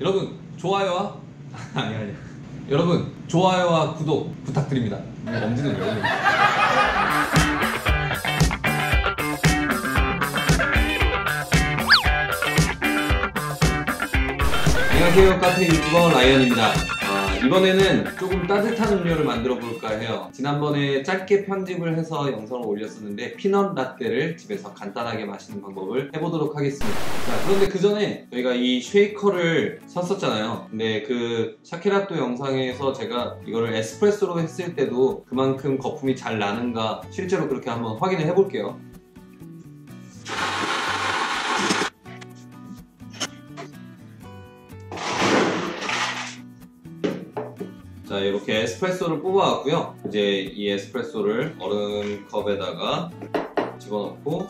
여러분 좋아요와 아니 여러분 좋아요와 구독 부탁드립니다. 엄지는 왜 올리는 안녕하세요, 카페 유튜버 라이언입니다. 이번에는 조금 따뜻한 음료를 만들어 볼까 해요. 지난번에 짧게 편집을 해서 영상을 올렸었는데 피넛 라떼를 집에서 간단하게 마시는 방법을 해보도록 하겠습니다. 자, 그런데 그 전에 저희가 이 쉐이커를 샀었잖아요. 근데 그 샤케라또 영상에서 제가 이거를 에스프레소로 했을 때도 그만큼 거품이 잘 나는가 실제로 그렇게 한번 확인을 해볼게요. 자, 이렇게 에스프레소를 뽑아왔고요. 이제 이 에스프레소를 얼음컵에다가 집어넣고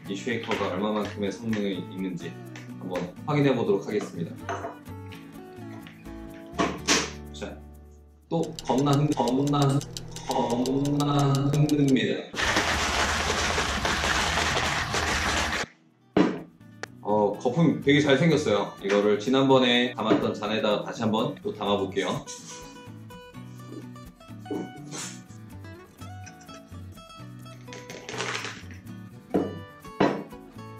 이 쉐이커가 얼마만큼의 성능이 있는지 한번 확인해 보도록 하겠습니다. 자, 또 겁나 흔듭니다. 거품 되게 잘 생겼어요. 이거를 지난번에 담았던 잔에다가 다시 한번 또 담아 볼게요.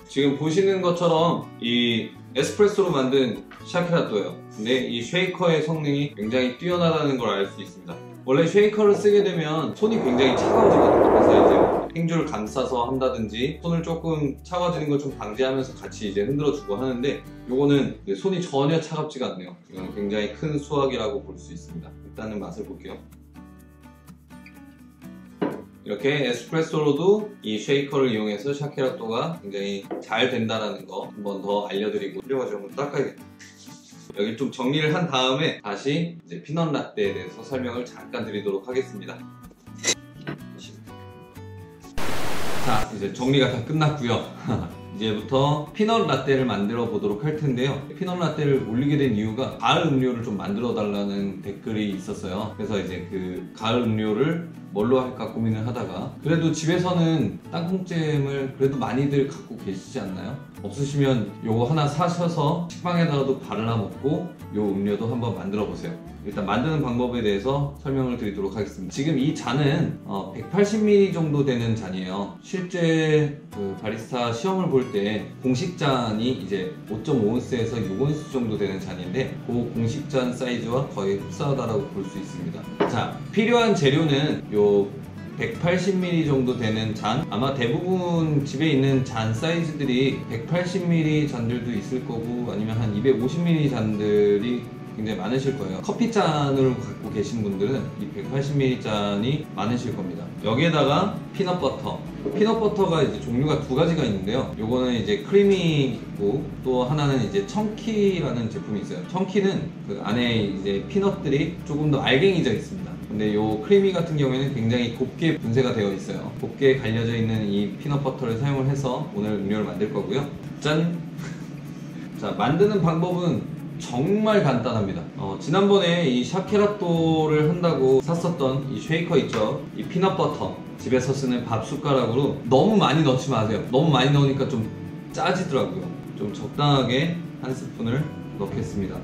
지금 보시는 것처럼 이 에스프레소로 만든 샤케라또예요. 근데 이 쉐이커의 성능이 굉장히 뛰어나다는 걸 알 수 있습니다. 원래 쉐이커를 쓰게 되면 손이 굉장히 차가워지거든요. 그래서 이제 행주를 감싸서 한다든지 손을 조금 차가워지는 걸 좀 방지하면서 같이 이제 흔들어주고 하는데 요거는 손이 전혀 차갑지가 않네요. 이건 굉장히 큰 수확이라고 볼 수 있습니다. 일단은 맛을 볼게요. 이렇게 에스프레소로도 이 쉐이커를 이용해서 샤케라또가 굉장히 잘 된다는 거 한 번 더 알려드리고 흘려가지고 한번 닦아야겠다. 여기 좀 정리를 한 다음에 다시 이제 피넛 라떼에 대해서 설명을 잠깐 드리도록 하겠습니다. 자, 이제 정리가 다 끝났고요. 이제부터 피넛 라떼를 만들어 보도록 할 텐데요. 피넛 라떼를 올리게 된 이유가 가을 음료를 좀 만들어 달라는 댓글이 있었어요. 그래서 이제 그 가을 음료를 뭘로 할까 고민을 하다가 그래도 집에서는 땅콩잼을 그래도 많이들 갖고 계시지 않나요? 없으시면 요거 하나 사셔서 식빵에다가도 발라 먹고 요 음료도 한번 만들어 보세요. 일단 만드는 방법에 대해서 설명을 드리도록 하겠습니다. 지금 이 잔은 180ml 정도 되는 잔이에요. 실제 그 바리스타 시험을 볼 때 공식 잔이 이제 5.5온스에서 6온스 정도 되는 잔인데 그 공식 잔 사이즈와 거의 흡사하다고 볼 수 있습니다. 자, 필요한 재료는 요 180ml 정도 되는 잔, 아마 대부분 집에 있는 잔 사이즈들이 180ml 잔들도 있을 거고 아니면 한 250ml 잔들이 굉장히 많으실 거예요. 커피잔을 갖고 계신 분들은 이 180ml 잔이 많으실 겁니다. 여기에다가 피넛버터. 피넛버터가 이제 종류가 두 가지가 있는데요. 요거는 이제 크리미고 또 하나는 이제 청키라는 제품이 있어요. 청키는 그 안에 이제 피넛들이 조금 더 알갱이져 있습니다. 근데 요 크리미 같은 경우에는 굉장히 곱게 분쇄가 되어 있어요. 곱게 갈려져 있는 이 피넛버터를 사용을 해서 오늘 음료를 만들 거고요. 짠! 자, 만드는 방법은 정말 간단합니다. 지난번에 이 샤케라또를 한다고 샀었던 이 쉐이커 있죠? 이 피넛버터 집에서 쓰는 밥 숟가락으로 너무 많이 넣지 마세요. 너무 많이 넣으니까 좀 짜지더라고요. 좀 적당하게 한 스푼을 넣겠습니다.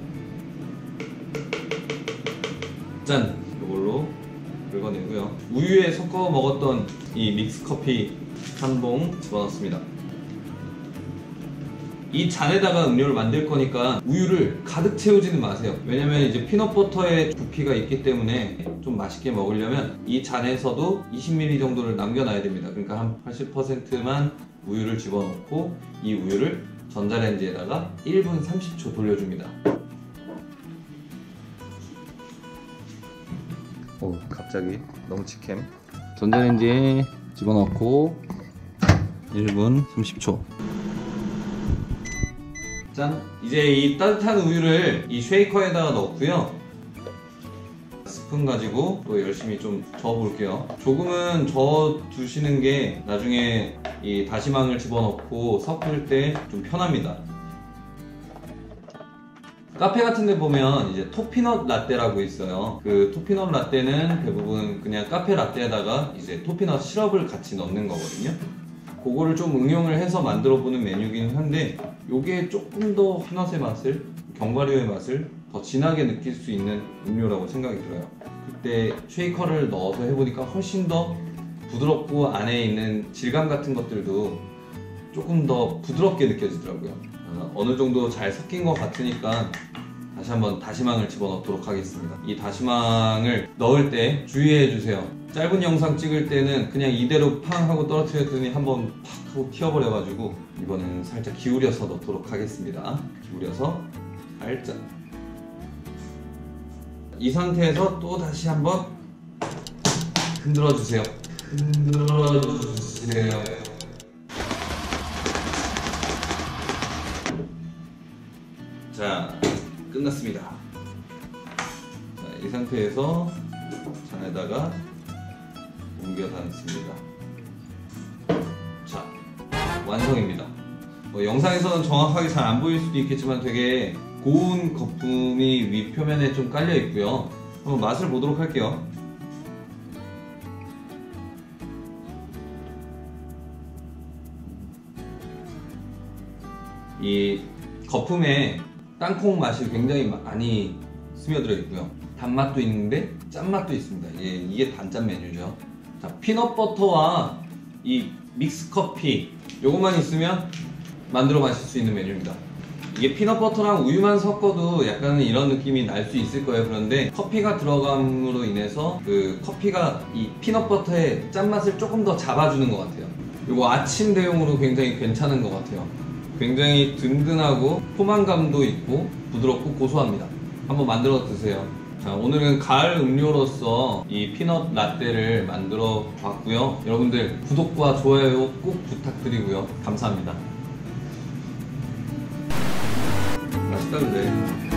짠! 이걸로 긁어내고요. 우유에 섞어 먹었던 이 믹스커피 한 봉 집어넣습니다. 이 잔에다가 음료를 만들 거니까 우유를 가득 채우지는 마세요. 왜냐면 이제 피넛버터에 부피가 있기 때문에 좀 맛있게 먹으려면 이 잔에서도 20ml 정도를 남겨놔야 됩니다. 그러니까 한 80%만 우유를 집어넣고 이 우유를 전자레인지에다가 1분 30초 돌려줍니다. 오, 갑자기 너무 직캠. 전자레인지에 집어넣고 1분 30초. 짠! 이제 이 따뜻한 우유를 이 쉐이커에다가 넣고요. 스푼 가지고 또 열심히 좀 저어 볼게요. 조금은 저어 두시는 게 나중에 이 다시망을 집어넣고 섞을 때 좀 편합니다. 카페 같은 데 보면 이제 토피넛 라떼라고 있어요. 그 토피넛 라떼는 대부분 그냥 카페 라떼에다가 이제 토피넛 시럽을 같이 넣는 거거든요. 그거를 좀 응용을 해서 만들어 보는 메뉴긴 한데 요게 조금 더 피넛의 맛을 견과류의 맛을 더 진하게 느낄 수 있는 음료라고 생각이 들어요. 그때 쉐이커를 넣어서 해보니까 훨씬 더 부드럽고 안에 있는 질감 같은 것들도 조금 더 부드럽게 느껴지더라고요. 어느 정도 잘 섞인 것 같으니까 다시 한번 다시망을 집어넣도록 하겠습니다. 이 다시망을 넣을 때 주의해 주세요. 짧은 영상 찍을 때는 그냥 이대로 팡 하고 떨어뜨렸더니 한번 팍 하고 튀어버려가지고 이번에는 살짝 기울여서 넣도록 하겠습니다. 기울여서 살짝. 이 상태에서 또 다시 한번 흔들어 주세요. 흔들어 주세요. 자, 끝났습니다. 자, 이 상태에서 잔에다가 옮겨 담습니다. 자, 완성입니다. 영상에서는 정확하게 잘 안 보일 수도 있겠지만 되게 고운 거품이 위 표면에 좀 깔려 있고요. 한번 맛을 보도록 할게요. 이 거품에 땅콩 맛이 굉장히 많이 스며들어 있고요. 단맛도 있는데 짠맛도 있습니다. 이게 단짠 메뉴죠. 자, 피넛버터와 이 믹스커피 요것만 있으면 만들어 마실 수 있는 메뉴입니다. 이게 피넛버터랑 우유만 섞어도 약간 이런 느낌이 날 수 있을 거예요. 그런데 커피가 들어감으로 인해서 그 커피가 이 피넛버터의 짠맛을 조금 더 잡아주는 것 같아요. 이거 아침 대용으로 굉장히 괜찮은 것 같아요. 굉장히 든든하고 포만감도 있고 부드럽고 고소합니다. 한번 만들어 드세요. 자, 오늘은 가을 음료로서 이 피넛 라떼를 만들어 봤고요. 여러분들 구독과 좋아요 꼭 부탁드리고요. 감사합니다. 맛있다 근데.